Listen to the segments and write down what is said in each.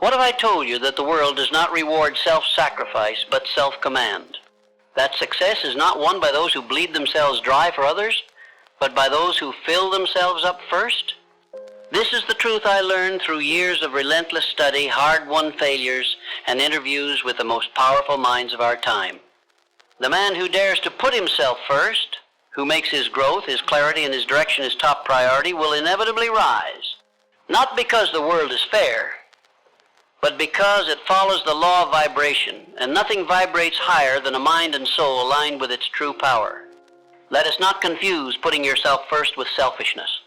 What if I told you that the world does not reward self-sacrifice but self-command? That success is not won by those who bleed themselves dry for others, but by those who fill themselves up first? This is the truth I learned through years of relentless study, hard-won failures, and interviews with the most powerful minds of our time. The man who dares to put himself first, who makes his growth, his clarity, and his direction his top priority, will inevitably rise. Not because the world is fair, but because it follows the law of vibration, and nothing vibrates higher than a mind and soul aligned with its true power. Let us not confuse putting yourself first with selfishness.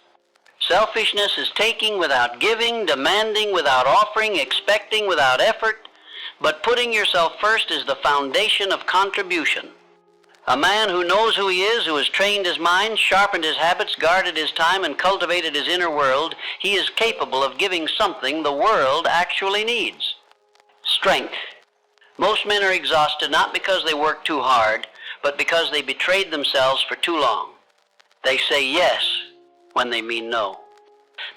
Selfishness is taking without giving, demanding without offering, expecting without effort, but putting yourself first is the foundation of contribution. A man who knows who he is, who has trained his mind, sharpened his habits, guarded his time, and cultivated his inner world, he is capable of giving something the world actually needs. Strength. Most men are exhausted not because they work too hard, but because they betrayed themselves for too long. They say yes when they mean no.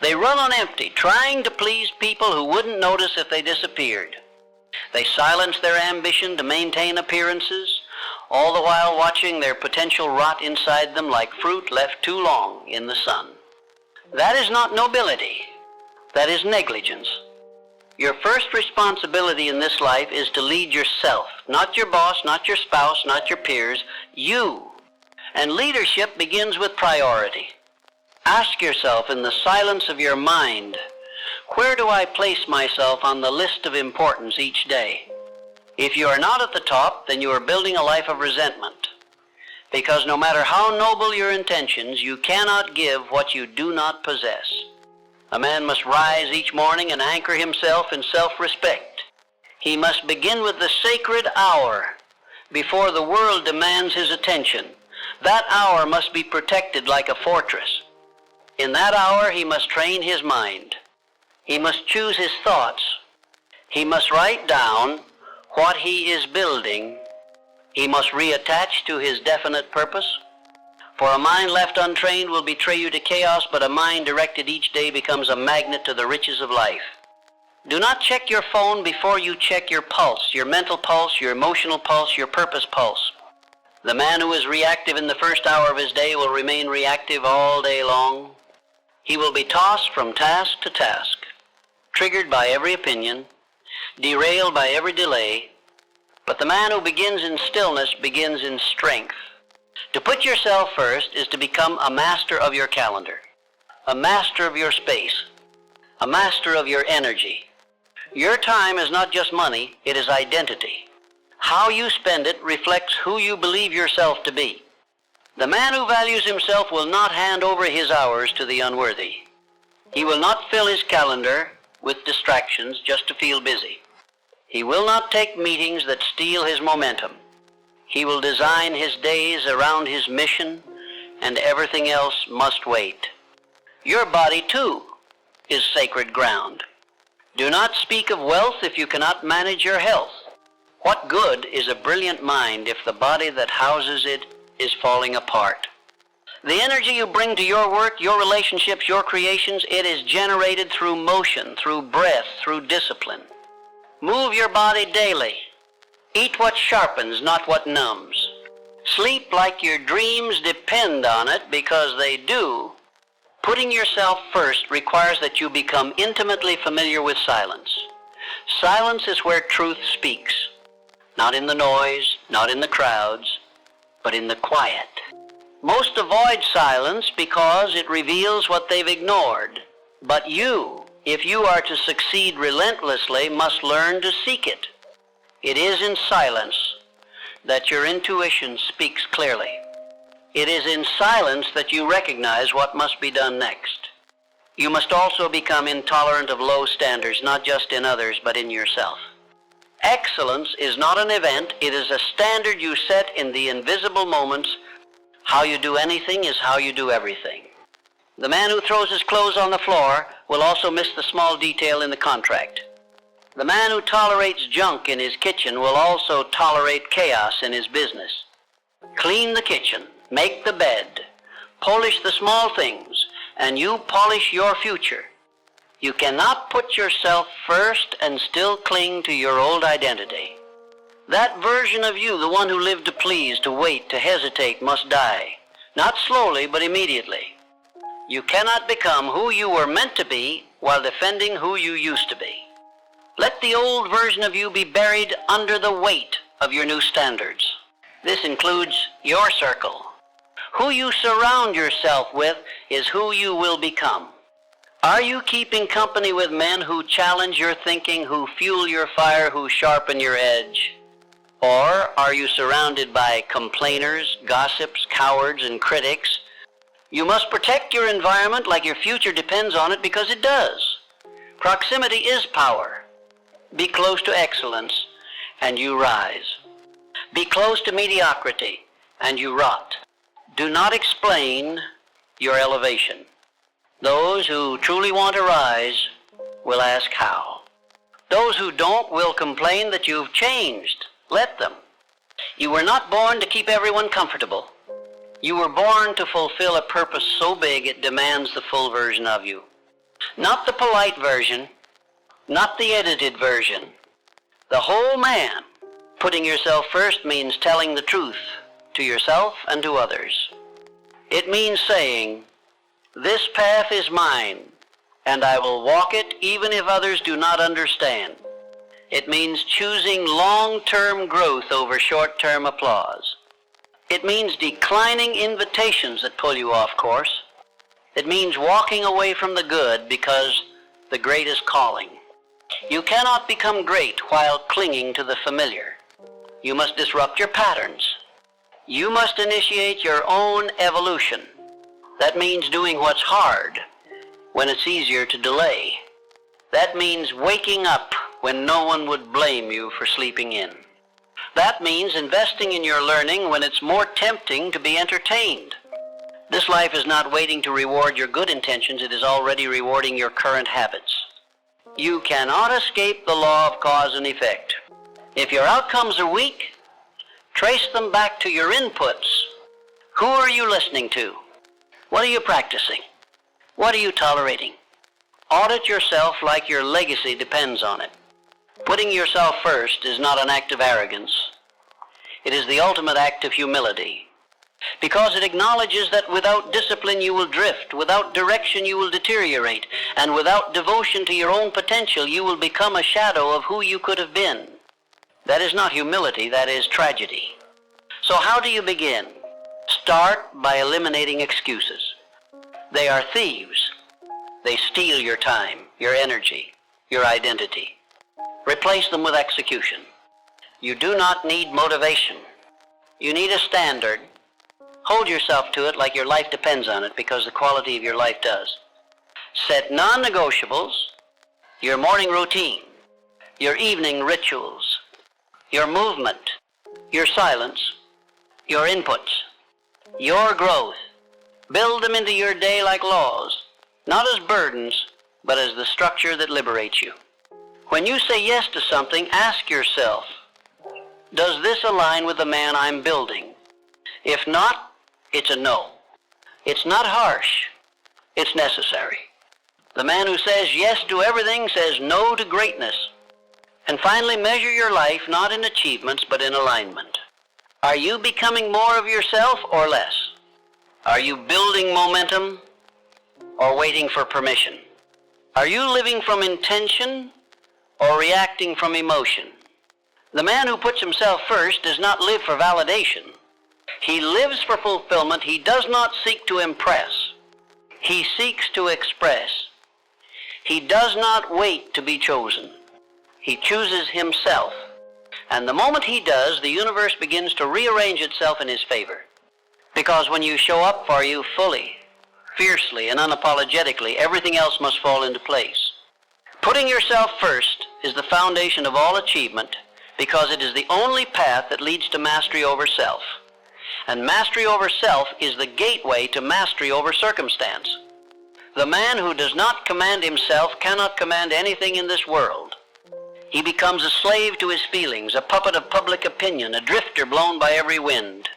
They run on empty, trying to please people who wouldn't notice if they disappeared. They silence their ambition to maintain appearances, all the while watching their potential rot inside them like fruit left too long in the sun. That is not nobility. That is negligence. Your first responsibility in this life is to lead yourself, not your boss, not your spouse, not your peers, you. And leadership begins with priority. Ask yourself in the silence of your mind, where do I place myself on the list of importance each day? If you are not at the top, then you are building a life of resentment. Because no matter how noble your intentions, you cannot give what you do not possess. A man must rise each morning and anchor himself in self-respect. He must begin with the sacred hour before the world demands his attention. That hour must be protected like a fortress. In that hour, he must train his mind. He must choose his thoughts. He must write down what he is building. He must reattach to his definite purpose. For a mind left untrained will betray you to chaos, but a mind directed each day becomes a magnet to the riches of life. Do not check your phone before you check your pulse, your mental pulse, your emotional pulse, your purpose pulse. The man who is reactive in the first hour of his day will remain reactive all day long. He will be tossed from task to task, triggered by every opinion, derailed by every delay. But the man who begins in stillness begins in strength. To put yourself first is to become a master of your calendar, a master of your space, a master of your energy. Your time is not just money, it is identity. How you spend it reflects who you believe yourself to be. The man who values himself will not hand over his hours to the unworthy. He will not fill his calendar with distractions just to feel busy. He will not take meetings that steal his momentum. He will design his days around his mission, and everything else must wait. Your body, too, is sacred ground. Do not speak of wealth if you cannot manage your health. What good is a brilliant mind if the body that houses it is falling apart? The energy you bring to your work, your relationships, your creations, it is generated through motion, through breath, through discipline. Move your body daily. Eat what sharpens, not what numbs. Sleep like your dreams depend on it, because they do. Putting yourself first requires that you become intimately familiar with silence. Silence is where truth speaks. Not in the noise, not in the crowds, but in the quiet. Most avoid silence because it reveals what they've ignored. But you, if you are to succeed relentlessly, must learn to seek it. It is in silence that your intuition speaks clearly. It is in silence that you recognize what must be done next. You must also become intolerant of low standards, not just in others, but in yourself. Excellence is not an event, it is a standard you set in the invisible moments. How you do anything is how you do everything. The man who throws his clothes on the floor will also miss the small detail in the contract. The man who tolerates junk in his kitchen will also tolerate chaos in his business. Clean the kitchen, make the bed, polish the small things, and you polish your future. You cannot put yourself first and still cling to your old identity. That version of you, the one who lived to please, to wait, to hesitate, must die. Not slowly, but immediately. You cannot become who you were meant to be while defending who you used to be. Let the old version of you be buried under the weight of your new standards. This includes your circle. Who you surround yourself with is who you will become. Are you keeping company with men who challenge your thinking, who fuel your fire, who sharpen your edge? Or are you surrounded by complainers, gossips, cowards, and critics? You must protect your environment like your future depends on it, because it does. Proximity is power. Be close to excellence, and you rise. Be close to mediocrity, and you rot. Do not explain your elevation. Those who truly want to rise will ask how. Those who don't will complain that you've changed. Let them. You were not born to keep everyone comfortable. You were born to fulfill a purpose so big it demands the full version of you. Not the polite version, not the edited version. The whole man. Putting yourself first means telling the truth to yourself and to others. It means saying, "This path is mine, and I will walk it even if others do not understand." It means choosing long-term growth over short-term applause. It means declining invitations that pull you off course. It means walking away from the good because the great is calling. You cannot become great while clinging to the familiar. You must disrupt your patterns. You must initiate your own evolution. That means doing what's hard when it's easier to delay. That means waking up when no one would blame you for sleeping in. That means investing in your learning when it's more tempting to be entertained. This life is not waiting to reward your good intentions, it is already rewarding your current habits. You cannot escape the law of cause and effect. If your outcomes are weak, trace them back to your inputs. Who are you listening to? What are you practicing? What are you tolerating? Audit yourself like your legacy depends on it. Putting yourself first is not an act of arrogance. It is the ultimate act of humility, because it acknowledges that without discipline you will drift, without direction you will deteriorate, and without devotion to your own potential you will become a shadow of who you could have been. That is not humility, that is tragedy. So how do you begin? Start by eliminating excuses. They are thieves. They steal your time, your energy, your identity. Replace them with execution. You do not need motivation. You need a standard. Hold yourself to it like your life depends on it, because the quality of your life does. Set non-negotiables, your morning routine, your evening rituals, your movement, your silence, your inputs, your growth. Build them into your day like laws, not as burdens, but as the structure that liberates you. When you say yes to something, ask yourself, does this align with the man I'm building? If not, it's a no. It's not harsh. It's necessary. The man who says yes to everything says no to greatness. And finally, measure your life not in achievements, but in alignment. Are you becoming more of yourself or less? Are you building momentum or waiting for permission? Are you living from intention or reacting from emotion? The man who puts himself first does not live for validation. He lives for fulfillment. He does not seek to impress. He seeks to express. He does not wait to be chosen. He chooses himself. And the moment he does, the universe begins to rearrange itself in his favor. Because when you show up for you fully, fiercely, and unapologetically, everything else must fall into place. Putting yourself first is the foundation of all achievement, because it is the only path that leads to mastery over self. And mastery over self is the gateway to mastery over circumstance. The man who does not command himself cannot command anything in this world. He becomes a slave to his feelings, a puppet of public opinion, a drifter blown by every wind.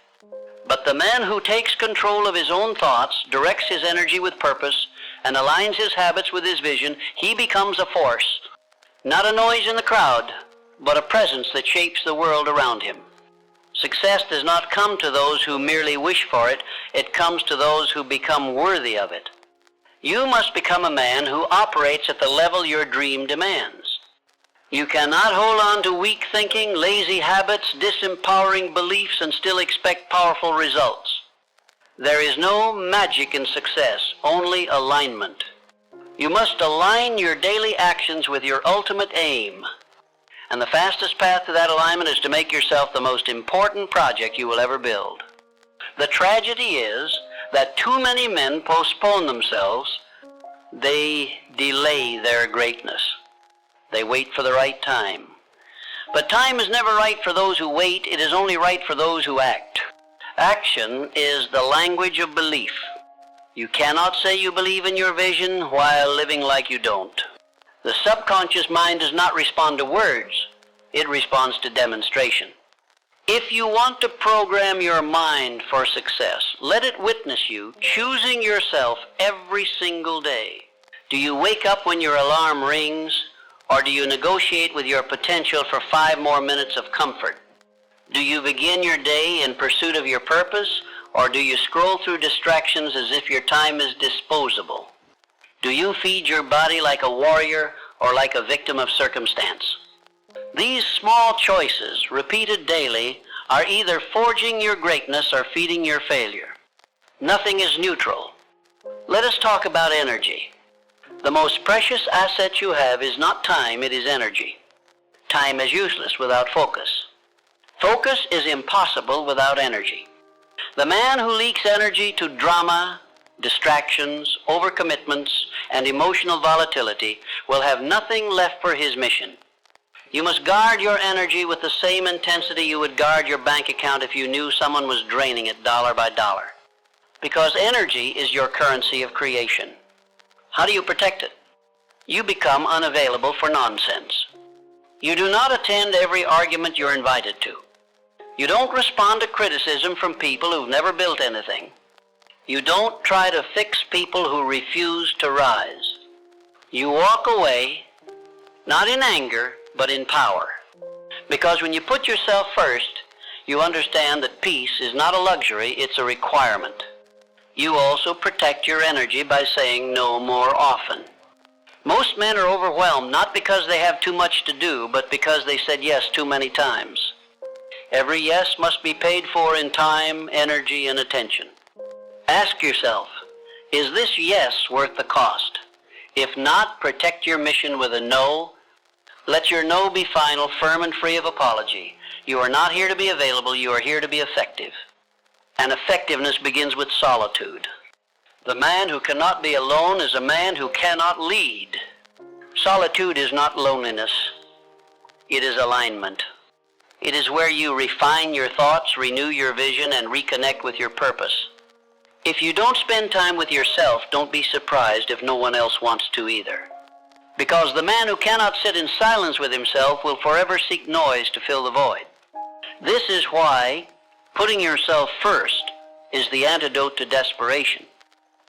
But the man who takes control of his own thoughts, directs his energy with purpose, and aligns his habits with his vision, he becomes a force, not a noise in the crowd, but a presence that shapes the world around him. Success does not come to those who merely wish for it. It comes to those who become worthy of it. You must become a man who operates at the level your dream demands. You cannot hold on to weak thinking, lazy habits, disempowering beliefs, and still expect powerful results. There is no magic in success, only alignment. You must align your daily actions with your ultimate aim. And the fastest path to that alignment is to make yourself the most important project you will ever build. The tragedy is that too many men postpone themselves. They delay their greatness. They wait for the right time. But time is never right for those who wait. It is only right for those who act. Action is the language of belief. You cannot say you believe in your vision while living like you don't. The subconscious mind does not respond to words. It responds to demonstration. If you want to program your mind for success, let it witness you choosing yourself every single day. Do you wake up when your alarm rings, or do you negotiate with your potential for 5 more minutes of comfort? Do you begin your day in pursuit of your purpose, or do you scroll through distractions as if your time is disposable? Do you feed your body like a warrior or like a victim of circumstance? These small choices, repeated daily, are either forging your greatness or feeding your failure. Nothing is neutral. Let us talk about energy. The most precious asset you have is not time, it is energy. Time is useless without focus. Focus is impossible without energy. The man who leaks energy to drama, distractions, overcommitments, and emotional volatility will have nothing left for his mission. You must guard your energy with the same intensity you would guard your bank account if you knew someone was draining it dollar by dollar. Because energy is your currency of creation. How do you protect it? You become unavailable for nonsense. You do not attend every argument you're invited to. You don't respond to criticism from people who've never built anything. You don't try to fix people who refuse to rise. You walk away, not in anger, but in power. Because when you put yourself first, you understand that peace is not a luxury, it's a requirement. You also protect your energy by saying no more often. Most men are overwhelmed not because they have too much to do, but because they said yes too many times. Every yes must be paid for in time, energy, and attention. Ask yourself, is this yes worth the cost? If not, protect your mission with a no. Let your no be final, firm, and free of apology. You are not here to be available, you are here to be effective. And effectiveness begins with solitude. The man who cannot be alone is a man who cannot lead. Solitude is not loneliness. It is alignment. It is where you refine your thoughts, renew your vision, and reconnect with your purpose. If you don't spend time with yourself, don't be surprised if no one else wants to either. Because the man who cannot sit in silence with himself will forever seek noise to fill the void. This is why putting yourself first is the antidote to desperation.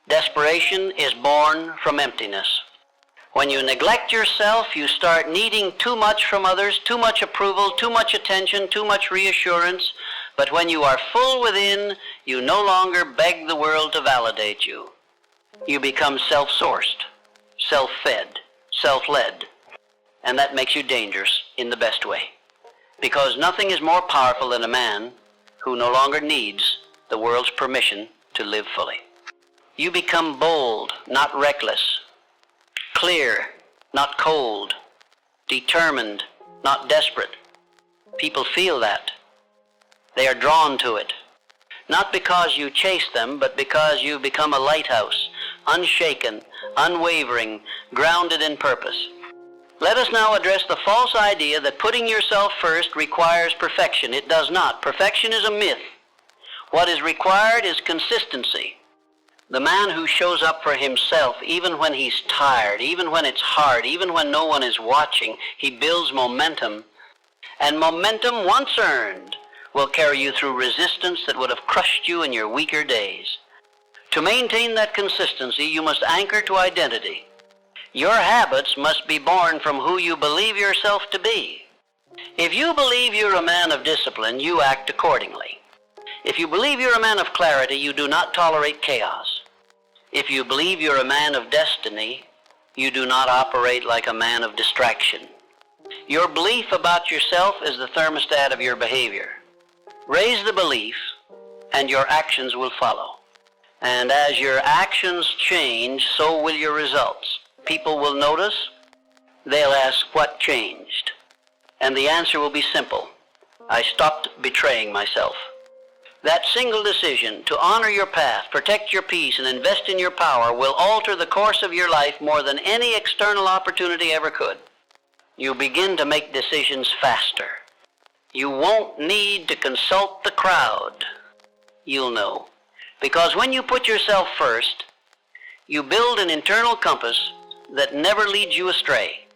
Desperation is born from emptiness. When you neglect yourself, you start needing too much from others, too much approval, too much attention, too much reassurance. But when you are full within, you no longer beg the world to validate you. You become self-sourced, self-fed, self-led. And that makes you dangerous in the best way. Because nothing is more powerful than a man who no longer needs the world's permission to live fully. You become bold, not reckless. Clear, not cold. Determined, not desperate. People feel that. They are drawn to it. Not because you chase them, but because you become a lighthouse, unshaken, unwavering, grounded in purpose. Let us now address the false idea that putting yourself first requires perfection. It does not. Perfection is a myth. What is required is consistency. The man who shows up for himself, even when he's tired, even when it's hard, even when no one is watching, he builds momentum. And momentum, once earned, will carry you through resistance that would have crushed you in your weaker days. To maintain that consistency, you must anchor to identity. Your habits must be born from who you believe yourself to be. If you believe you're a man of discipline, you act accordingly. If you believe you're a man of clarity, you do not tolerate chaos. If you believe you're a man of destiny, you do not operate like a man of distraction. Your belief about yourself is the thermostat of your behavior. Raise the belief, and your actions will follow. And as your actions change, so will your results. People will notice. They'll ask, what changed? And the answer will be simple. I stopped betraying myself. That single decision to honor your path, protect your peace, and invest in your power will alter the course of your life more than any external opportunity ever could. You begin to make decisions faster. You won't need to consult the crowd. You'll know. Because when you put yourself first, you build an internal compass that never leads you astray.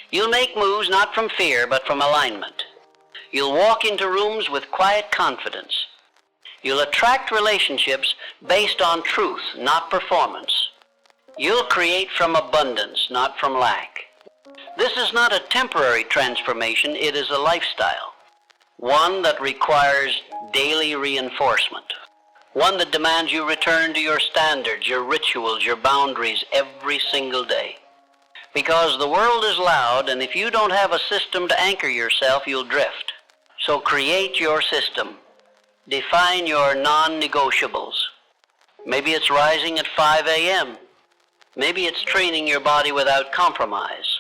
You'll make moves not from fear, but from alignment. You'll walk into rooms with quiet confidence. You'll attract relationships based on truth, not performance. You'll create from abundance, not from lack. This is not a temporary transformation, it is a lifestyle. One that requires daily reinforcement. One that demands you return to your standards, your rituals, your boundaries every single day. Because the world is loud, and if you don't have a system to anchor yourself, you'll drift. So create your system. Define your non-negotiables. Maybe it's rising at 5 a.m. Maybe it's training your body without compromise.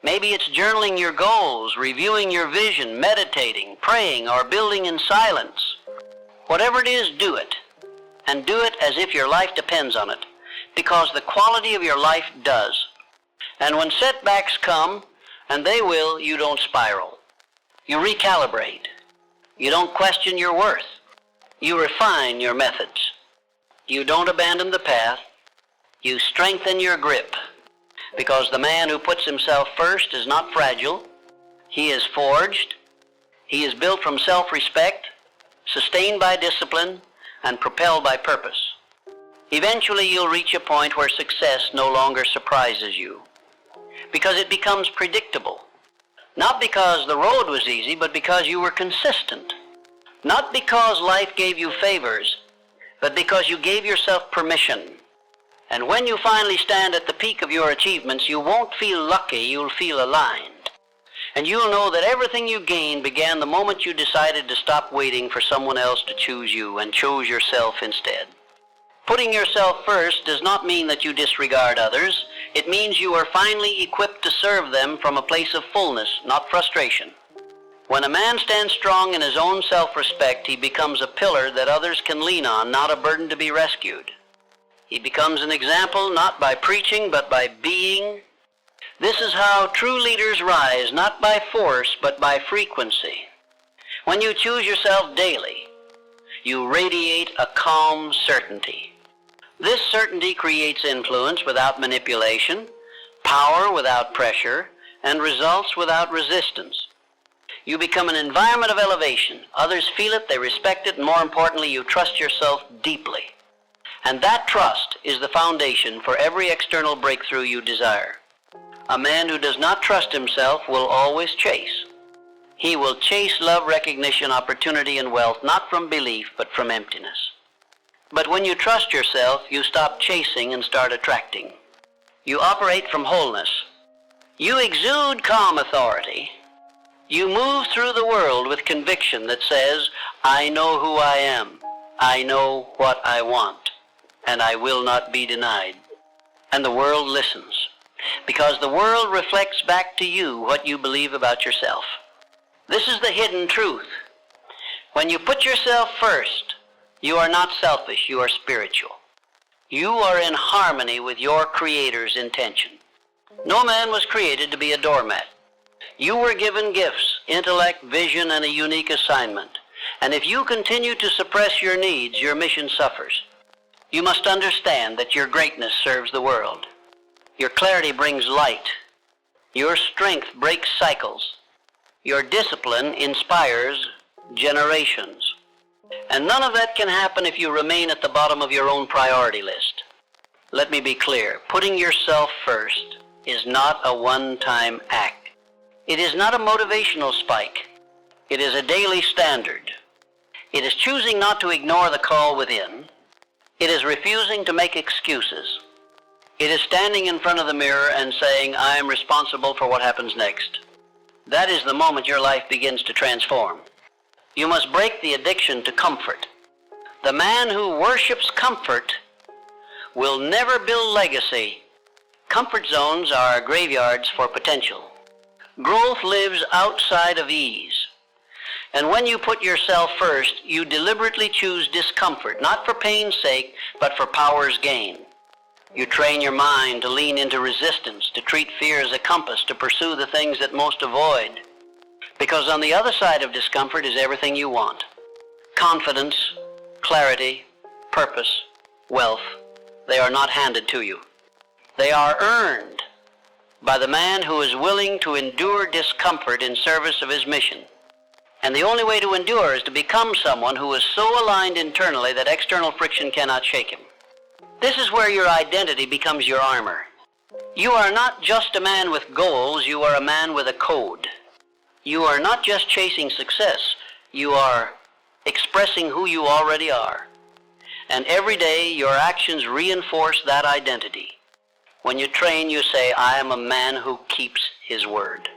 Maybe it's journaling your goals, reviewing your vision, meditating, praying, or building in silence. Whatever it is, do it. And do it as if your life depends on it, because the quality of your life does. And when setbacks come, and they will, you don't spiral. You recalibrate. You don't question your worth. You refine your methods. You don't abandon the path. You strengthen your grip. Because the man who puts himself first is not fragile. He is forged. He is built from self-respect, sustained by discipline, and propelled by purpose. Eventually you'll reach a point where success no longer surprises you. Because it becomes predictable. Not because the road was easy, but because you were consistent. Not because life gave you favors, but because you gave yourself permission. And when you finally stand at the peak of your achievements, you won't feel lucky, you'll feel aligned. And you'll know that everything you gained began the moment you decided to stop waiting for someone else to choose you and chose yourself instead. Putting yourself first does not mean that you disregard others. It means you are finally equipped to serve them from a place of fullness, not frustration. When a man stands strong in his own self-respect, he becomes a pillar that others can lean on, not a burden to be rescued. He becomes an example not by preaching, but by being. This is how true leaders rise, not by force, but by frequency. When you choose yourself daily, you radiate a calm certainty. This certainty creates influence without manipulation, power without pressure, and results without resistance. You become an environment of elevation. Others feel it, they respect it, and more importantly, you trust yourself deeply. And that trust is the foundation for every external breakthrough you desire. A man who does not trust himself will always chase. He will chase love, recognition, opportunity, and wealth, not from belief, but from emptiness. But when you trust yourself, you stop chasing and start attracting. You operate from wholeness. You exude calm authority. You move through the world with conviction that says, I know who I am. I know what I want. And I will not be denied. And the world listens. Because the world reflects back to you what you believe about yourself. This is the hidden truth. When you put yourself first, you are not selfish, you are spiritual. You are in harmony with your Creator's intention. No man was created to be a doormat. You were given gifts, intellect, vision, and a unique assignment. And if you continue to suppress your needs, your mission suffers. You must understand that your greatness serves the world. Your clarity brings light. Your strength breaks cycles. Your discipline inspires generations. And none of that can happen if you remain at the bottom of your own priority list. Let me be clear. Putting yourself first is not a one-time act. It is not a motivational spike. It is a daily standard. It is choosing not to ignore the call within. It is refusing to make excuses. It is standing in front of the mirror and saying, I am responsible for what happens next. That is the moment your life begins to transform. You must break the addiction to comfort. The man who worships comfort will never build legacy. Comfort zones are graveyards for potential. Growth lives outside of ease. And when you put yourself first, you deliberately choose discomfort, not for pain's sake, but for power's gain. You train your mind to lean into resistance, to treat fear as a compass, to pursue the things that most avoid. Because on the other side of discomfort is everything you want. Confidence, clarity, purpose, wealth. They are not handed to you. They are earned by the man who is willing to endure discomfort in service of his mission. And the only way to endure is to become someone who is so aligned internally that external friction cannot shake him. This is where your identity becomes your armor. You are not just a man with goals, you are a man with a code. You are not just chasing success, you are expressing who you already are. And every day your actions reinforce that identity. When you train, you say, I am a man who keeps his word.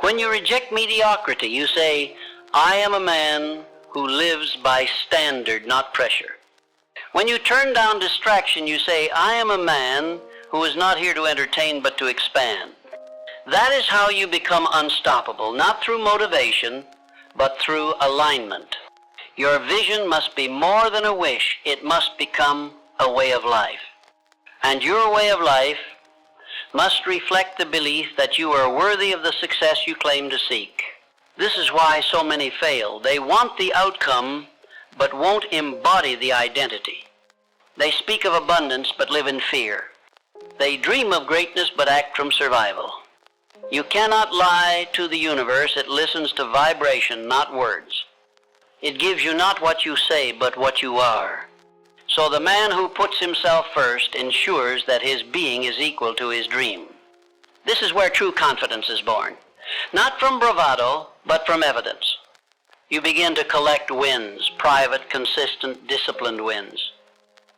When you reject mediocrity, you say, I am a man who lives by standard, not pressure. When you turn down distraction, you say, I am a man who is not here to entertain but to expand. That is how you become unstoppable, not through motivation, but through alignment. Your vision must be more than a wish. It must become a way of life. And your way of life must reflect the belief that you are worthy of the success you claim to seek. This is why so many fail. They want the outcome, but won't embody the identity. They speak of abundance, but live in fear. They dream of greatness, but act from survival. You cannot lie to the universe. It listens to vibration, not words. It gives you not what you say, but what you are. So the man who puts himself first ensures that his being is equal to his dream. This is where true confidence is born. Not from bravado, but from evidence. You begin to collect wins, private, consistent, disciplined wins.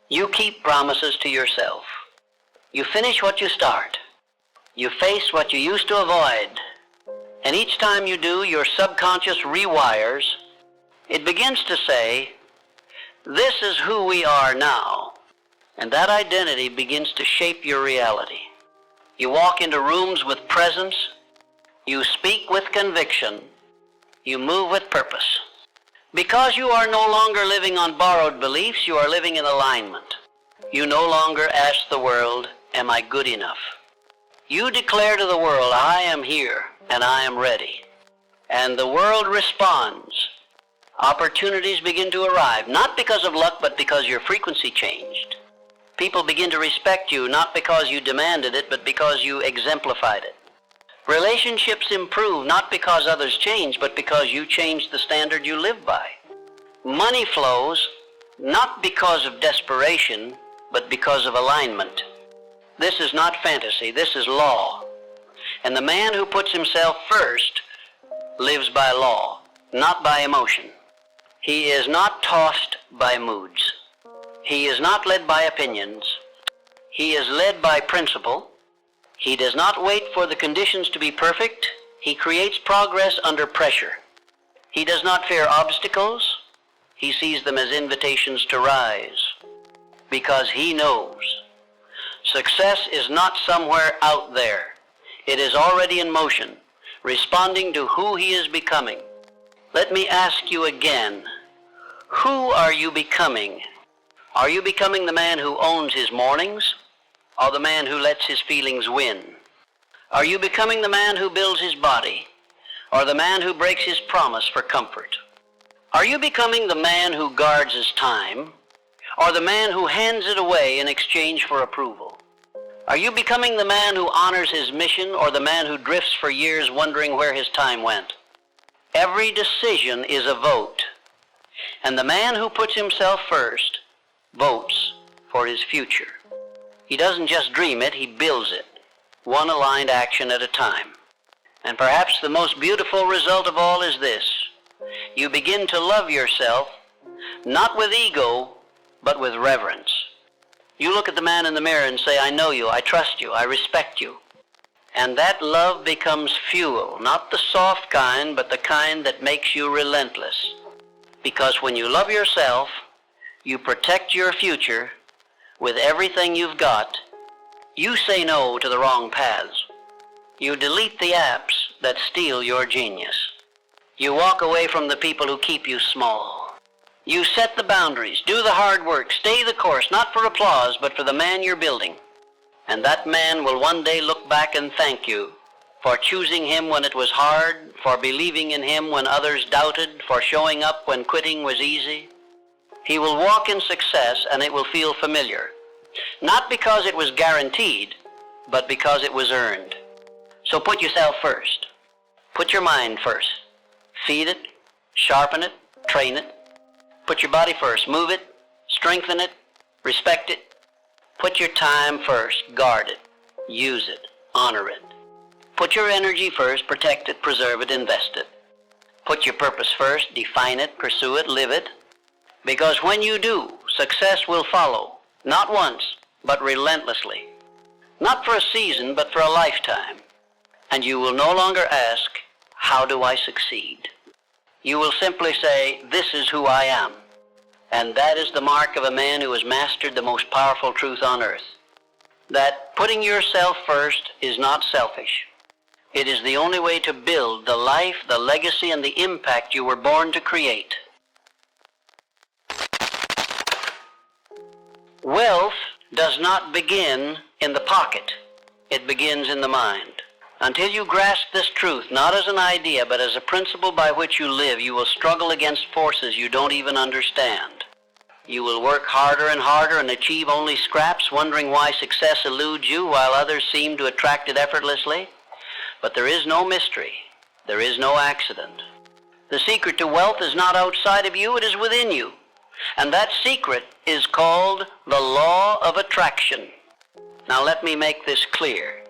You keep promises to yourself. You finish what you start. You face what you used to avoid. And each time you do, your subconscious rewires. It begins to say, this is who we are now. And that identity begins to shape your reality. You walk into rooms with presence. You speak with conviction. You move with purpose. Because you are no longer living on borrowed beliefs, you are living in alignment. You no longer ask the world, am I good enough? You declare to the world, I am here and I am ready. And the world responds. Opportunities begin to arrive, not because of luck, but because your frequency changed. People begin to respect you, not because you demanded it, but because you exemplified it. Relationships improve, not because others change, but because you changed the standard you live by. Money flows, not because of desperation, but because of alignment. This is not fantasy, this is law. And the man who puts himself first lives by law, not by emotion. He is not tossed by moods. He is not led by opinions. He is led by principle. He does not wait for the conditions to be perfect. He creates progress under pressure. He does not fear obstacles. He sees them as invitations to rise. Because he knows success is not somewhere out there. It is already in motion, responding to who he is becoming. Let me ask you again, who are you becoming? Are you becoming the man who owns his mornings, or the man who lets his feelings win? Are you becoming the man who builds his body, or the man who breaks his promise for comfort? Are you becoming the man who guards his time, or the man who hands it away in exchange for approval? Are you becoming the man who honors his mission, or the man who drifts for years wondering where his time went? Every decision is a vote. And the man who puts himself first votes for his future. He doesn't just dream it, he builds it, one aligned action at a time. And perhaps the most beautiful result of all is this. You begin to love yourself, not with ego, but with reverence. You look at the man in the mirror and say, I know you, I trust you, I respect you. And that love becomes fuel, not the soft kind, but the kind that makes you relentless. Because when you love yourself, you protect your future with everything you've got. You say no to the wrong paths. You delete the apps that steal your genius. You walk away from the people who keep you small. You set the boundaries, do the hard work, stay the course, not for applause, but for the man you're building. And that man will one day look back and thank you for choosing him when it was hard, for believing in him when others doubted, for showing up when quitting was easy. He will walk in success and it will feel familiar, not because it was guaranteed, but because it was earned. So put yourself first. Put your mind first. Feed it, sharpen it, train it. Put your body first. Move it, strengthen it, respect it. Put your time first. Guard it, use it, honor it. Put your energy first. Protect it, preserve it, invest it. Put your purpose first. Define it, pursue it, live it. Because when you do, success will follow, not once, but relentlessly. Not for a season, but for a lifetime. And you will no longer ask, how do I succeed? You will simply say, this is who I am. And that is the mark of a man who has mastered the most powerful truth on earth. That putting yourself first is not selfish. It is the only way to build the life, the legacy, and the impact you were born to create. Wealth does not begin in the pocket. It begins in the mind. Until you grasp this truth, not as an idea, but as a principle by which you live, you will struggle against forces you don't even understand. You will work harder and harder and achieve only scraps, wondering why success eludes you while others seem to attract it effortlessly. But there is no mystery. There is no accident. The secret to wealth is not outside of you, it is within you. And that secret is called the law of attraction. Now let me make this clear.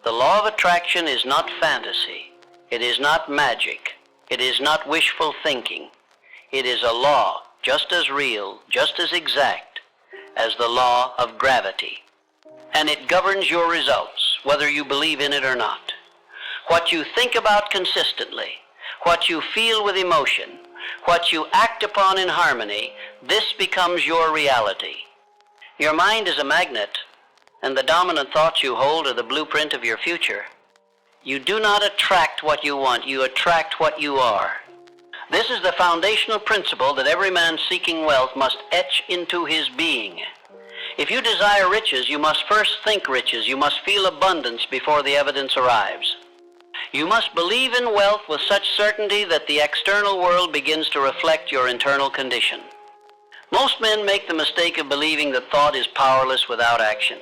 The law of attraction is not fantasy. It is not magic. It is not wishful thinking. It is a law just as real, just as exact as the law of gravity. And it governs your results, whether you believe in it or not. What you think about consistently, what you feel with emotion, what you act upon in harmony, this becomes your reality. Your mind is a magnet, and the dominant thoughts you hold are the blueprint of your future. You do not attract what you want, you attract what you are. This is the foundational principle that every man seeking wealth must etch into his being. If you desire riches, you must first think riches. You must feel abundance before the evidence arrives. You must believe in wealth with such certainty that the external world begins to reflect your internal condition. Most men make the mistake of believing that thought is powerless without action.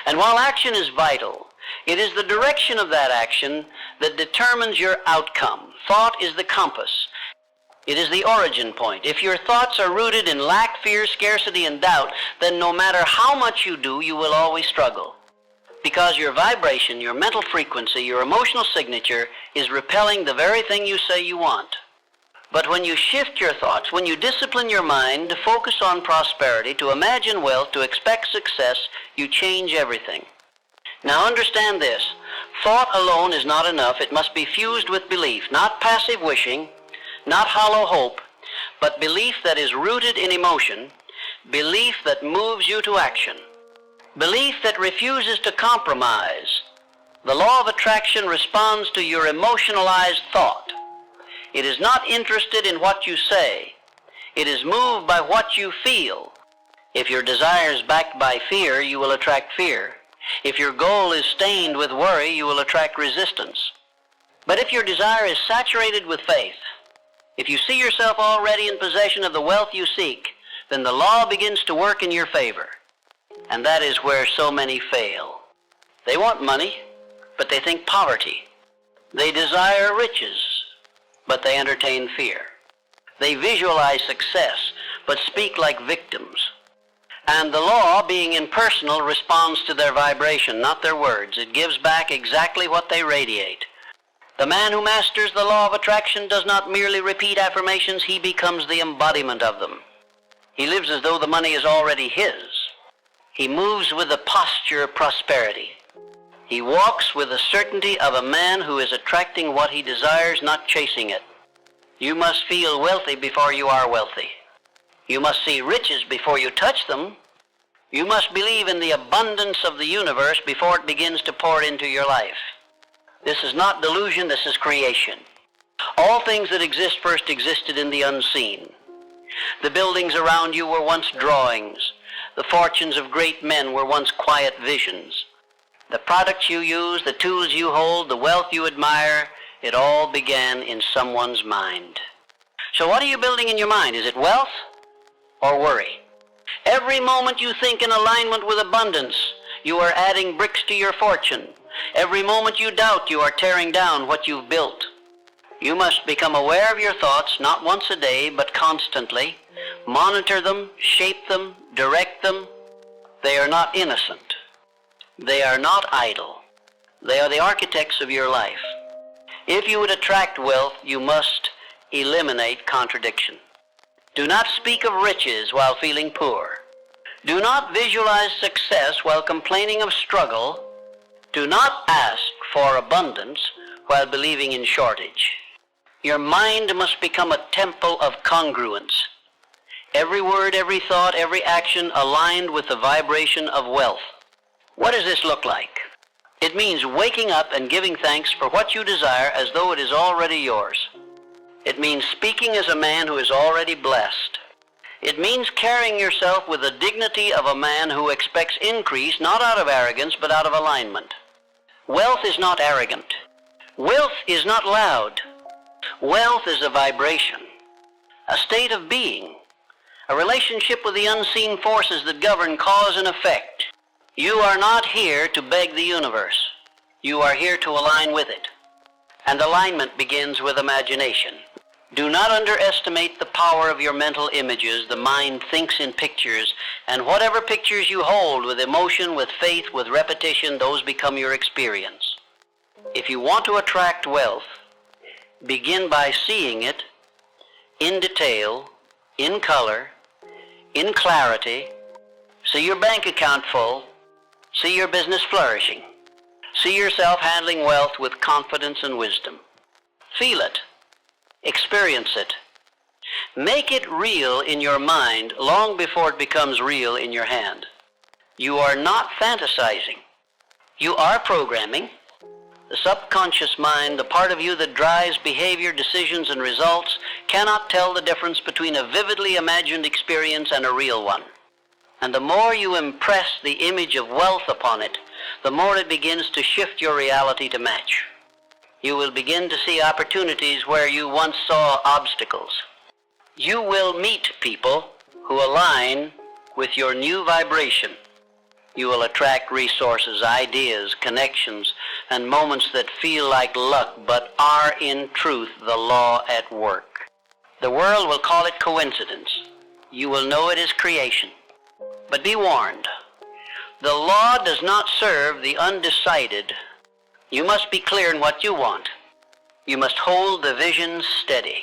And while action is vital, it is the direction of that action that determines your outcome. Thought is the compass. It is the origin point. If your thoughts are rooted in lack, fear, scarcity, and doubt, then no matter how much you do, you will always struggle. Because your vibration, your mental frequency, your emotional signature is repelling the very thing you say you want. But when you shift your thoughts, when you discipline your mind to focus on prosperity, to imagine wealth, to expect success, you change everything. Now understand this. Thought alone is not enough. It must be fused with belief, not passive wishing, not hollow hope, but belief that is rooted in emotion, belief that moves you to action, belief that refuses to compromise. The law of attraction responds to your emotionalized thought. It is not interested in what you say. It is moved by what you feel. If your desire is backed by fear, you will attract fear. If your goal is stained with worry, you will attract resistance. But if your desire is saturated with faith, if you see yourself already in possession of the wealth you seek, then the law begins to work in your favor. And that is where so many fail. They want money, but they think poverty. They desire riches, but they entertain fear. They visualize success, but speak like victims. And the law, being impersonal, responds to their vibration, not their words. It gives back exactly what they radiate. The man who masters the law of attraction does not merely repeat affirmations, he becomes the embodiment of them. He lives as though the money is already his. He moves with the posture of prosperity. He walks with the certainty of a man who is attracting what he desires, not chasing it. You must feel wealthy before you are wealthy. You must see riches before you touch them. You must believe in the abundance of the universe before it begins to pour into your life. This is not delusion, this is creation. All things that exist first existed in the unseen. The buildings around you were once drawings. The fortunes of great men were once quiet visions. The products you use, the tools you hold, the wealth you admire, it all began in someone's mind. So what are you building in your mind? Is it wealth or worry? Every moment you think in alignment with abundance, you are adding bricks to your fortune. Every moment you doubt, you are tearing down what you've built. You must become aware of your thoughts, not once a day, but constantly. Monitor them, shape them, direct them. They are not innocent. They are not idle. They are the architects of your life. If you would attract wealth, you must eliminate contradiction. Do not speak of riches while feeling poor. Do not visualize success while complaining of struggle. Do not ask for abundance while believing in shortage. Your mind must become a temple of congruence. Every word, every thought, every action aligned with the vibration of wealth. What does this look like? It means waking up and giving thanks for what you desire as though it is already yours. It means speaking as a man who is already blessed. It means carrying yourself with the dignity of a man who expects increase, not out of arrogance, but out of alignment. Wealth is not arrogant. Wealth is not loud. Wealth is a vibration, a state of being, a relationship with the unseen forces that govern cause and effect. You are not here to beg the universe. You are here to align with it. And alignment begins with imagination. Do not underestimate the power of your mental images. The mind thinks in pictures, and whatever pictures you hold with emotion, with faith, with repetition, those become your experience. If you want to attract wealth, begin by seeing it in detail, in color, in clarity. See your bank account full. See your business flourishing. See yourself handling wealth with confidence and wisdom. Feel it. Experience it. Make it real in your mind long before it becomes real in your hand. You are not fantasizing. You are programming. The subconscious mind, the part of you that drives behavior, decisions, and results, cannot tell the difference between a vividly imagined experience and a real one. And the more you impress the image of wealth upon it, the more it begins to shift your reality to match. You will begin to see opportunities where you once saw obstacles. You will meet people who align with your new vibration. You will attract resources, ideas, connections, and moments that feel like luck, but are in truth the law at work. The world will call it coincidence. You will know it is creation. But be warned, the law does not serve the undecided. You must be clear in what you want. You must hold the vision steady.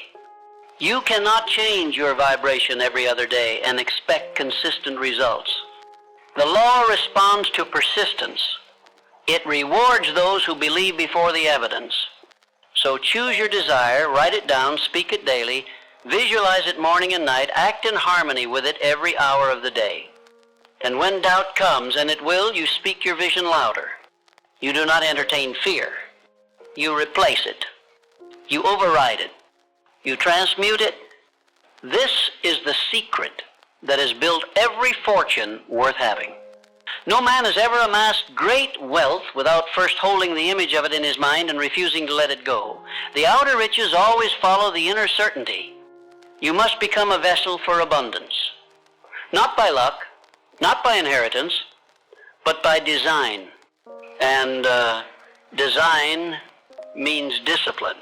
You cannot change your vibration every other day and expect consistent results. The law responds to persistence. It rewards those who believe before the evidence. So choose your desire, write it down, speak it daily, visualize it morning and night, act in harmony with it every hour of the day. And when doubt comes, and it will, you speak your vision louder. You do not entertain fear. You replace it. You override it. You transmute it. This is the secret that has built every fortune worth having. No man has ever amassed great wealth without first holding the image of it in his mind and refusing to let it go. The outer riches always follow the inner certainty. You must become a vessel for abundance. Not by luck, not by inheritance, but by design. And design means discipline.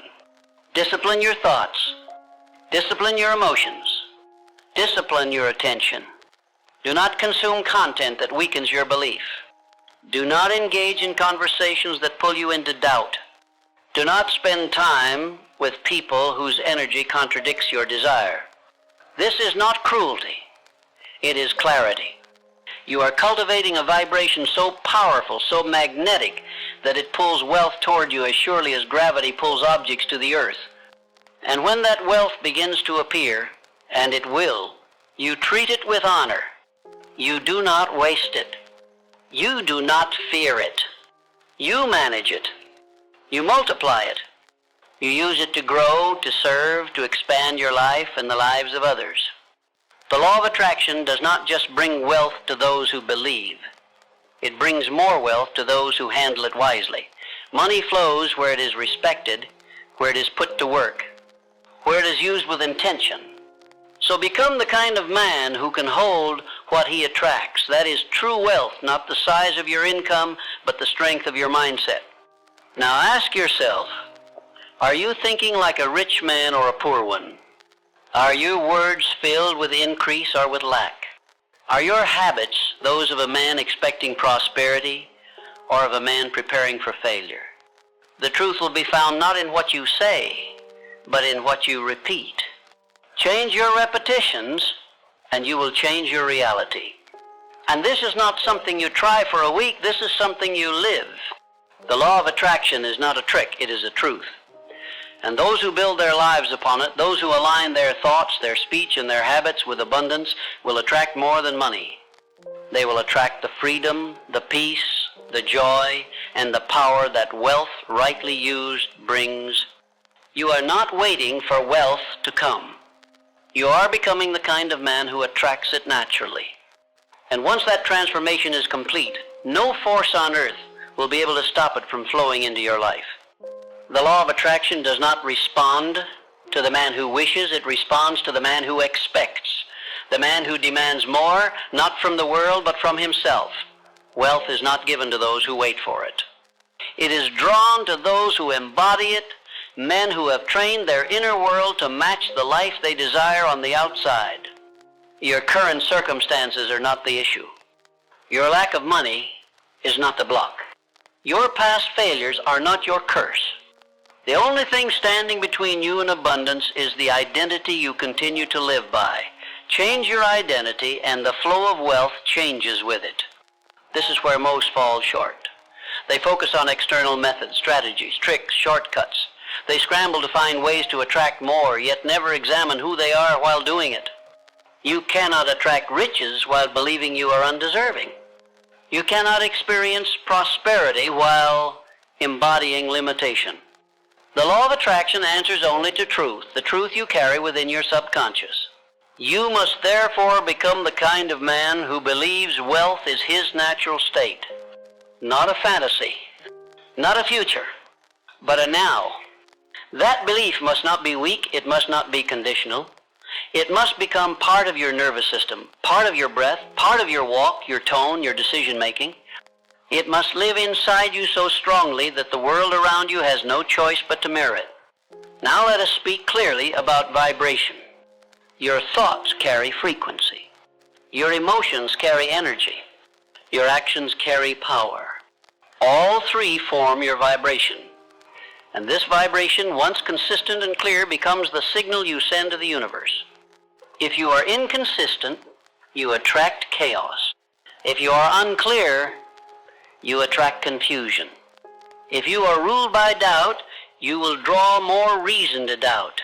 Discipline your thoughts. Discipline your emotions. Discipline your attention. Do not consume content that weakens your belief. Do not engage in conversations that pull you into doubt. Do not spend time with people whose energy contradicts your desire. This is not cruelty. It is clarity. You are cultivating a vibration so powerful, so magnetic, that it pulls wealth toward you as surely as gravity pulls objects to the earth. And when that wealth begins to appear, and it will, you treat it with honor. You do not waste it. You do not fear it. You manage it. You multiply it. You use it to grow, to serve, to expand your life and the lives of others. The law of attraction does not just bring wealth to those who believe. It brings more wealth to those who handle it wisely. Money flows where it is respected, where it is put to work, where it is used with intention. So become the kind of man who can hold what he attracts. That is true wealth, not the size of your income, but the strength of your mindset. Now ask yourself, are you thinking like a rich man or a poor one? Are your words filled with increase or with lack? Are your habits those of a man expecting prosperity or of a man preparing for failure? The truth will be found not in what you say, but in what you repeat. Change your repetitions, and you will change your reality. And this is not something you try for a week, this is something you live. The law of attraction is not a trick, it is a truth. And those who build their lives upon it, those who align their thoughts, their speech, and their habits with abundance will attract more than money. They will attract the freedom, the peace, the joy, and the power that wealth, rightly used, brings. You are not waiting for wealth to come. You are becoming the kind of man who attracts it naturally. And once that transformation is complete, no force on earth will be able to stop it from flowing into your life. The law of attraction does not respond to the man who wishes, it responds to the man who expects. The man who demands more, not from the world, but from himself. Wealth is not given to those who wait for it. It is drawn to those who embody it, men who have trained their inner world to match the life they desire on the outside. Your current circumstances are not the issue. Your lack of money is not the block. Your past failures are not your curse. The only thing standing between you and abundance is the identity you continue to live by. Change your identity and the flow of wealth changes with it. This is where most fall short. They focus on external methods, strategies, tricks, shortcuts. They scramble to find ways to attract more, yet never examine who they are while doing it. You cannot attract riches while believing you are undeserving. You cannot experience prosperity while embodying limitation. The law of attraction answers only to truth, the truth you carry within your subconscious. You must therefore become the kind of man who believes wealth is his natural state. Not a fantasy, not a future, but a now. That belief must not be weak, it must not be conditional. It must become part of your nervous system, part of your breath, part of your walk, your tone, your decision-making. It must live inside you so strongly that the world around you has no choice but to mirror it. Now let us speak clearly about vibration. Your thoughts carry frequency. Your emotions carry energy. Your actions carry power. All three form your vibration. And this vibration, once consistent and clear, becomes the signal you send to the universe. If you are inconsistent, you attract chaos. If you are unclear, you attract confusion. If you are ruled by doubt, you will draw more reason to doubt.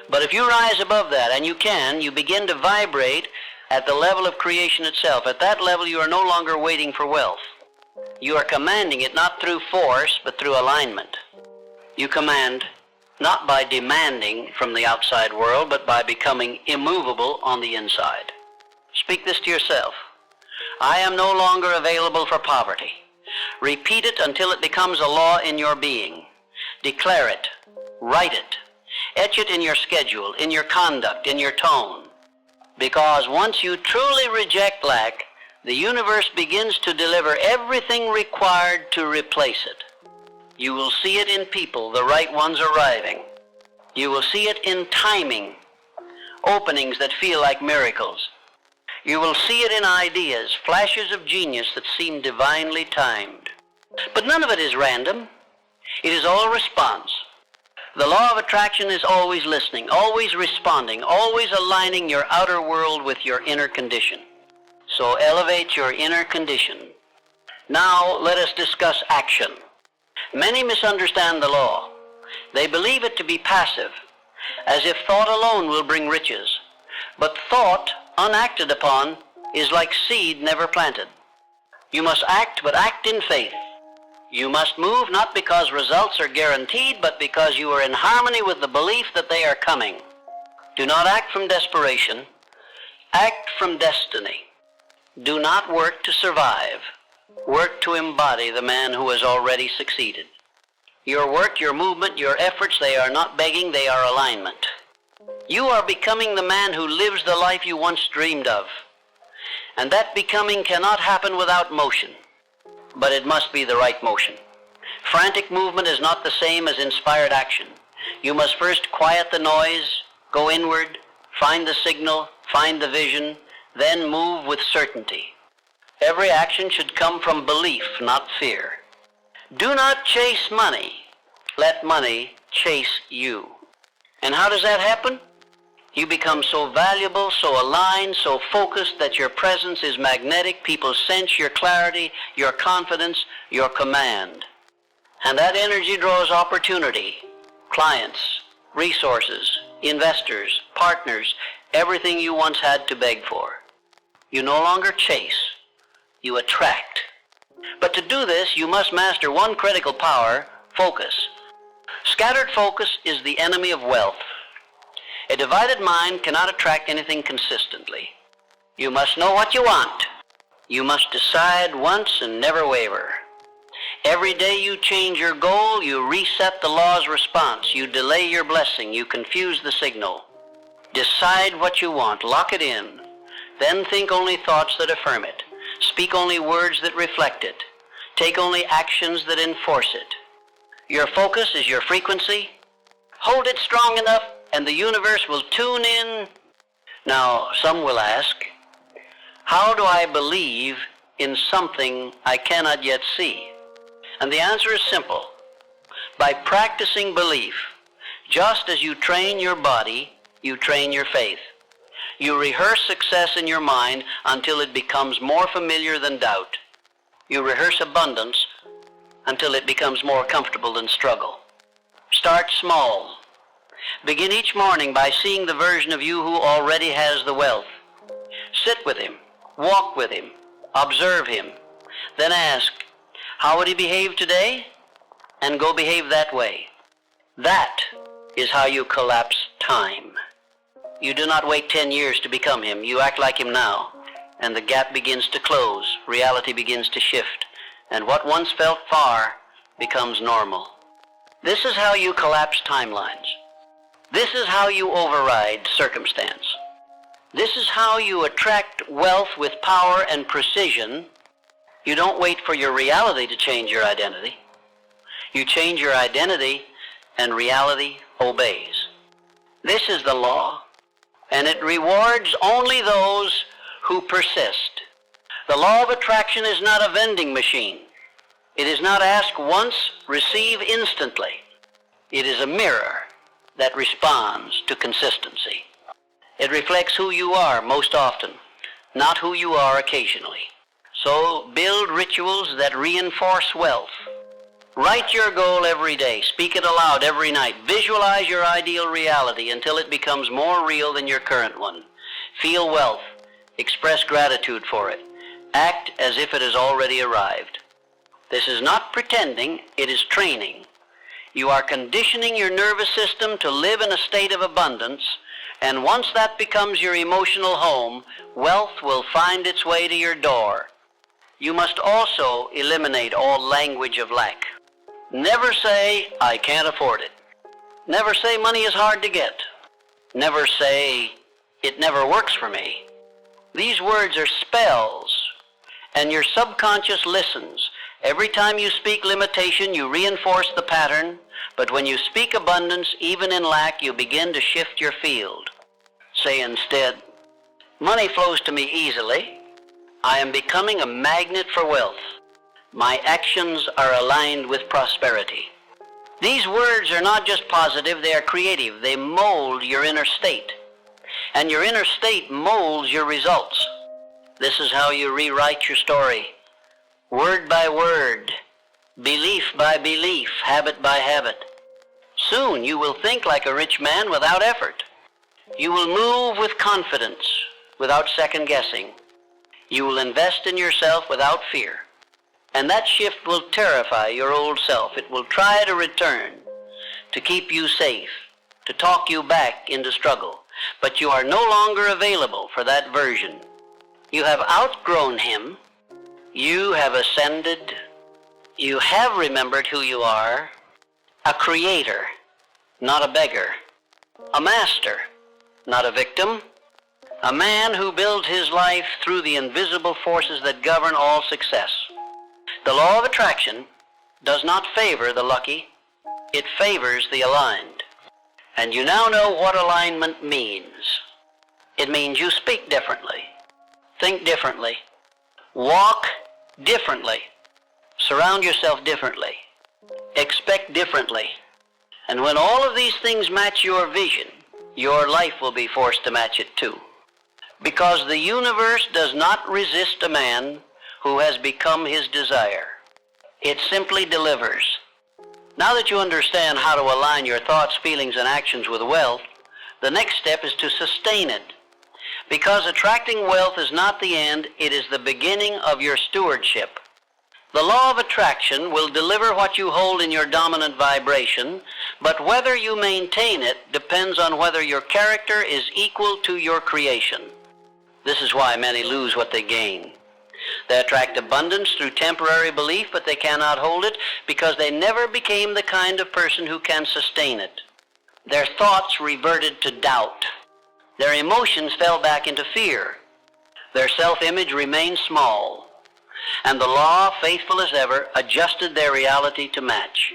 But if you rise above that, and you begin to vibrate at the level of creation itself. At that level, you are no longer waiting for wealth. You are commanding it not through force, but through alignment. You command not by demanding from the outside world, but by becoming immovable on the inside. Speak this to yourself. I am no longer available for poverty. Repeat it until it becomes a law in your being. Declare it. Write it. Etch it in your schedule, in your conduct, in your tone. Because once you truly reject lack, the universe begins to deliver everything required to replace it. You will see it in people, the right ones arriving. You will see it in timing, openings that feel like miracles. You will see it in ideas, flashes of genius that seem divinely timed. But none of it is random. It is all response. The law of attraction is always listening, always responding, always aligning your outer world with your inner condition. So elevate your inner condition. Now let us discuss action. Many misunderstand the law. They believe it to be passive, as if thought alone will bring riches. But thought, unacted upon, is like seed never planted. You must act, but act in faith. You must move not because results are guaranteed, but because you are in harmony with the belief that they are coming. Do not act from desperation. Act from destiny. Do not work to survive. Work to embody the man who has already succeeded. Your work, your movement, your efforts, they are not begging, they are alignment. You are becoming the man who lives the life you once dreamed of. And that becoming cannot happen without motion. But it must be the right motion. Frantic movement is not the same as inspired action. You must first quiet the noise, go inward, find the signal, find the vision, then move with certainty. Every action should come from belief, not fear. Do not chase money. Let money chase you. And how does that happen? You become so valuable, so aligned, so focused that your presence is magnetic. People sense your clarity, your confidence, your command. And that energy draws opportunity, clients, resources, investors, partners, everything you once had to beg for. You no longer chase, you attract. But to do this, you must master one critical power, focus. Scattered focus is the enemy of wealth. A divided mind cannot attract anything consistently. You must know what you want. You must decide once and never waver. Every day you change your goal, you reset the law's response. You delay your blessing. You confuse the signal. Decide what you want. Lock it in. Then think only thoughts that affirm it. Speak only words that reflect it. Take only actions that enforce it. Your focus is your frequency. Hold it strong enough and the universe will tune in. Now, some will ask, how do I believe in something I cannot yet see? And the answer is simple. By practicing belief, just as you train your body, you train your faith. You rehearse success in your mind until it becomes more familiar than doubt. You rehearse abundance until it becomes more comfortable than struggle. Start small. Begin each morning by seeing the version of you who already has the wealth. Sit with him, walk with him, observe him. Then ask, how would he behave today? And go behave that way. That is how you collapse time. You do not wait 10 years to become him. You act like him now. And the gap begins to close. Reality begins to shift. And what once felt far becomes normal. This is how you collapse timelines. This is how you override circumstance. This is how you attract wealth with power and precision. You don't wait for your reality to change your identity. You change your identity and reality obeys. This is the law, and it rewards only those who persist. The law of attraction is not a vending machine. It is not ask once, receive instantly. It is a mirror that responds to consistency. It reflects who you are most often, not who you are occasionally. So build rituals that reinforce wealth. Write your goal every day. Speak it aloud every night. Visualize your ideal reality until it becomes more real than your current one. Feel wealth. Express gratitude for it. Act as if it has already arrived. This is not pretending, it is training. You are conditioning your nervous system to live in a state of abundance, and once that becomes your emotional home, wealth will find its way to your door. You must also eliminate all language of lack. Never say, I can't afford it. Never say money is hard to get. Never say, it never works for me. These words are spells, and your subconscious listens. Every time you speak limitation, you reinforce the pattern, but when you speak abundance, even in lack, you begin to shift your field. Say instead, money flows to me easily. I am becoming a magnet for wealth. My actions are aligned with prosperity. These words are not just positive, they are creative. They mold your inner state. And your inner state molds your results. This is how you rewrite your story. Word by word, belief by belief, habit by habit. Soon you will think like a rich man without effort. You will move with confidence, without second guessing. You will invest in yourself without fear. And that shift will terrify your old self. It will try to return, to keep you safe, to talk you back into struggle. But you are no longer available for that version. You have outgrown him. You have ascended. You have remembered who you are. A creator, not a beggar. A master, not a victim. A man who builds his life through the invisible forces that govern all success. The law of attraction does not favor the lucky. It favors the aligned. And you now know what alignment means. It means you speak differently, think differently, walk differently, surround yourself differently, expect differently. And when all of these things match your vision, your life will be forced to match it too. Because the universe does not resist a man who has become his desire. It simply delivers. Now that you understand how to align your thoughts, feelings, and actions with wealth, the next step is to sustain it. Because attracting wealth is not the end, it is the beginning of your stewardship. The law of attraction will deliver what you hold in your dominant vibration, but whether you maintain it depends on whether your character is equal to your creation. This is why many lose what they gain. They attract abundance through temporary belief, but they cannot hold it because they never became the kind of person who can sustain it. Their thoughts reverted to doubt. Their emotions fell back into fear. Their self-image remained small. And the law, faithful as ever, adjusted their reality to match.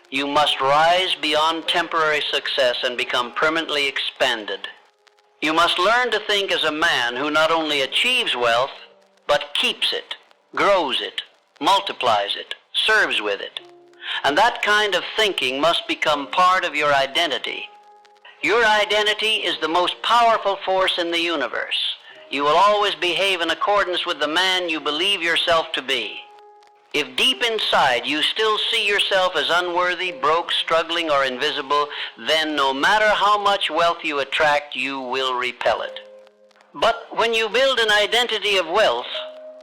You must rise beyond temporary success and become permanently expanded. You must learn to think as a man who not only achieves wealth, but keeps it, grows it, multiplies it, serves with it. And that kind of thinking must become part of your identity. Your identity is the most powerful force in the universe. You will always behave in accordance with the man you believe yourself to be. If deep inside you still see yourself as unworthy, broke, struggling, or invisible, then no matter how much wealth you attract, you will repel it. But when you build an identity of wealth,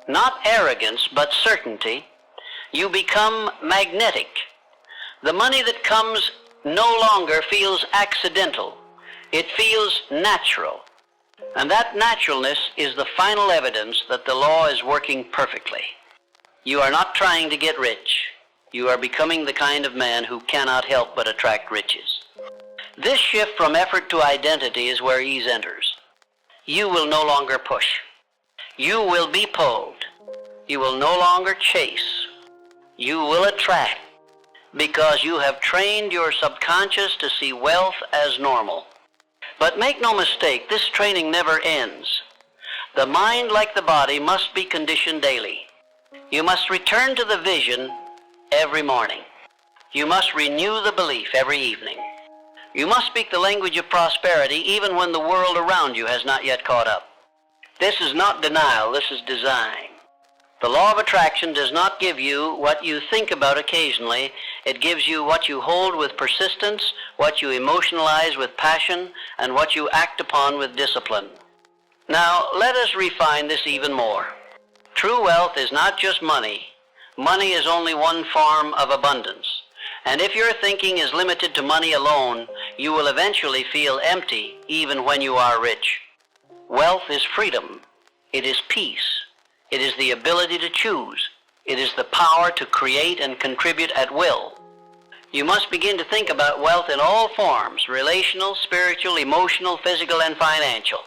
not arrogance, but certainty, you become magnetic. The money that comes no longer feels accidental. It feels natural. And that naturalness is the final evidence that the law is working perfectly. You are not trying to get rich. You are becoming the kind of man who cannot help but attract riches. This shift from effort to identity is where ease enters. You will no longer push. You will be pulled. You will no longer chase. You will attract because you have trained your subconscious to see wealth as normal. But make no mistake, this training never ends. The mind, like the body, must be conditioned daily. You must return to the vision every morning. You must renew the belief every evening. You must speak the language of prosperity even when the world around you has not yet caught up. This is not denial, this is design. The law of attraction does not give you what you think about occasionally. It gives you what you hold with persistence, what you emotionalize with passion, and what you act upon with discipline. Now, let us refine this even more. True wealth is not just money. Money is only one form of abundance. And if your thinking is limited to money alone, you will eventually feel empty even when you are rich. Wealth is freedom. It is peace. It is the ability to choose. It is the power to create and contribute at will. You must begin to think about wealth in all forms, relational, spiritual, emotional, physical, and financial.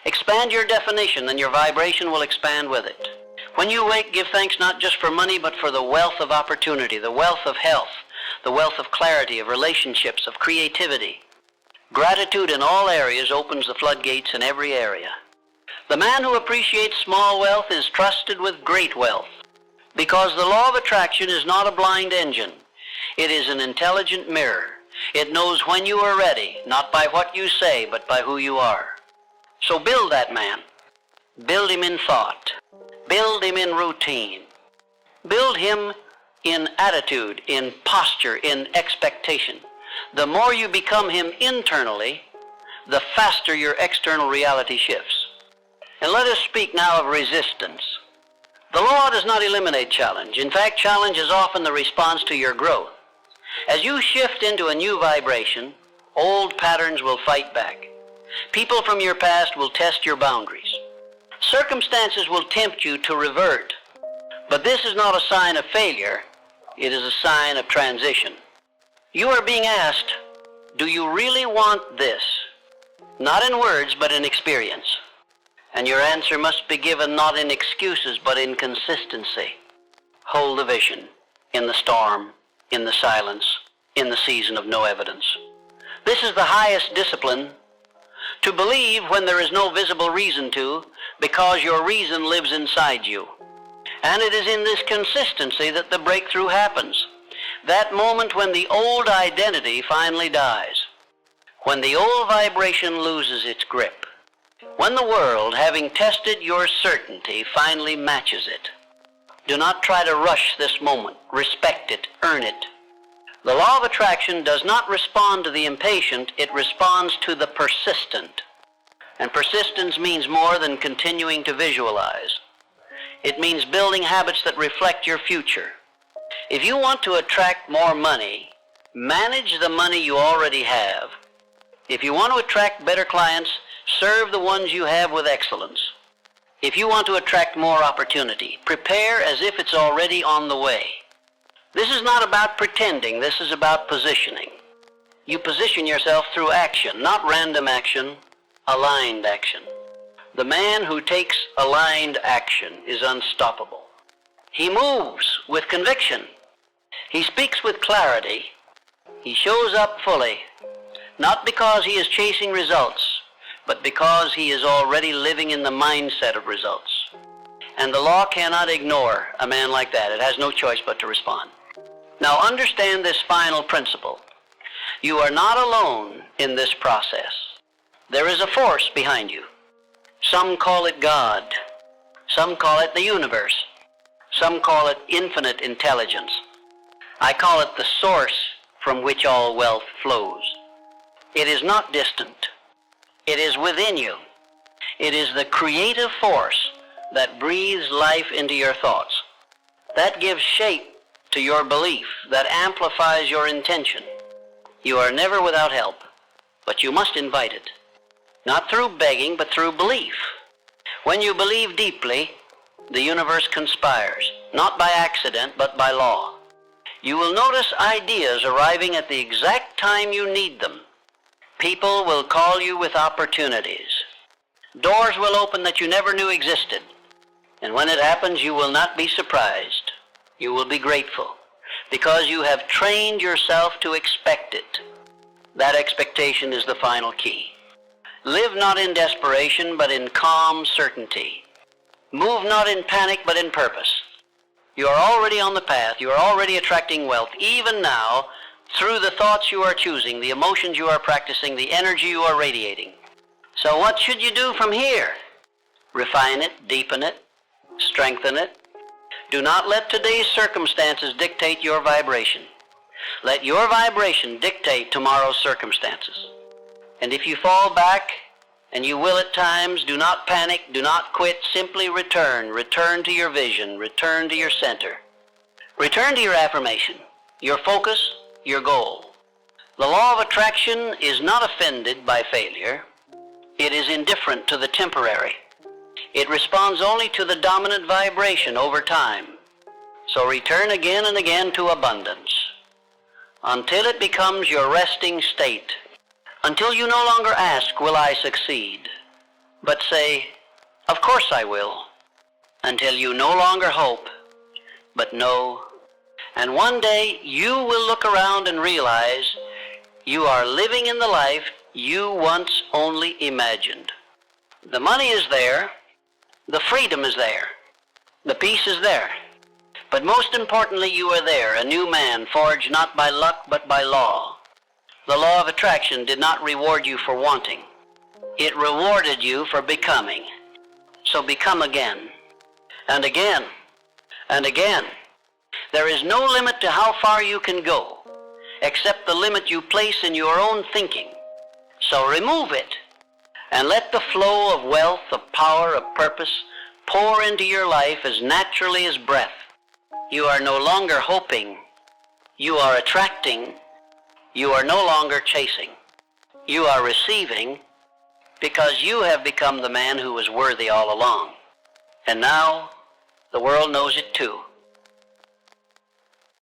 Expand your definition and your vibration will expand with it. When you wake, give thanks not just for money, but for the wealth of opportunity, the wealth of health, the wealth of clarity, of relationships, of creativity. Gratitude in all areas opens the floodgates in every area. The man who appreciates small wealth is trusted with great wealth, because the law of attraction is not a blind engine. It is an intelligent mirror. It knows when you are ready, not by what you say, but by who you are. So build that man. Build him in thought. Build him in routine. Build him in attitude, in posture, in expectation. The more you become him internally, the faster your external reality shifts. And let us speak now of resistance. The law does not eliminate challenge. In fact, challenge is often the response to your growth. As you shift into a new vibration, old patterns will fight back. People from your past will test your boundaries. Circumstances will tempt you to revert. But this is not a sign of failure. It is a sign of transition. You are being asked, do you really want this? Not in words, but in experience. And your answer must be given not in excuses, but in consistency. Hold the vision in the storm, in the silence, in the season of no evidence. This is the highest discipline, to believe when there is no visible reason to, because your reason lives inside you. And it is in this consistency that the breakthrough happens. That moment when the old identity finally dies. When the old vibration loses its grip. When the world, having tested your certainty, finally matches it. Do not try to rush this moment. Respect it. Earn it. The law of attraction does not respond to the impatient. It responds to the persistent. And persistence means more than continuing to visualize. It means building habits that reflect your future. If you want to attract more money, manage the money you already have. If you want to attract better clients, serve the ones you have with excellence. If you want to attract more opportunity, prepare as if it's already on the way. This is not about pretending, this is about positioning. You position yourself through action, not random action, aligned action. The man who takes aligned action is unstoppable. He moves with conviction. He speaks with clarity. He shows up fully, not because he is chasing results, but because he is already living in the mindset of results. And the law cannot ignore a man like that. It has no choice but to respond. Now understand this final principle. You are not alone in this process. There is a force behind you. Some call it God. Some call it the universe. Some call it infinite intelligence. I call it the source from which all wealth flows. It is not distant. It is within you. It is the creative force that breathes life into your thoughts. That gives shape to your belief, that amplifies your intention. You are never without help, but you must invite it. Not through begging, but through belief. When you believe deeply, the universe conspires, not by accident, but by law. You will notice ideas arriving at the exact time you need them. People will call you with opportunities. Doors will open that you never knew existed. And when it happens, you will not be surprised. You will be grateful, because you have trained yourself to expect it. That expectation is the final key. Live not in desperation, but in calm certainty. Move not in panic, but in purpose. You are already on the path. You are already attracting wealth, even now, through the thoughts you are choosing, the emotions you are practicing, the energy you are radiating. So what should you do from here? Refine it, deepen it, strengthen it. Do not let today's circumstances dictate your vibration. Let your vibration dictate tomorrow's circumstances. And if you fall back, and you will at times, do not panic, do not quit, simply return. Return to your vision, return to your center. Return to your affirmation, your focus, your goal. The law of attraction is not offended by failure. It is indifferent to the temporary. It responds only to the dominant vibration over time. So return again and again to abundance, until it becomes your resting state. Until you no longer ask, will I succeed? But say, of course I will. Until you no longer hope, but know. And one day you will look around and realize you are living in the life you once only imagined. The money is there, the freedom is there, the peace is there. But most importantly, you are there, a new man, forged not by luck but by law. The law of attraction did not reward you for wanting. It rewarded you for becoming. So become again, and again, and again. There is no limit to how far you can go, except the limit you place in your own thinking. So remove it, and let the flow of wealth, of power, of purpose pour into your life as naturally as breath. You are no longer hoping. You are attracting. You are no longer chasing. You are receiving, because you have become the man who was worthy all along. And now the world knows it too.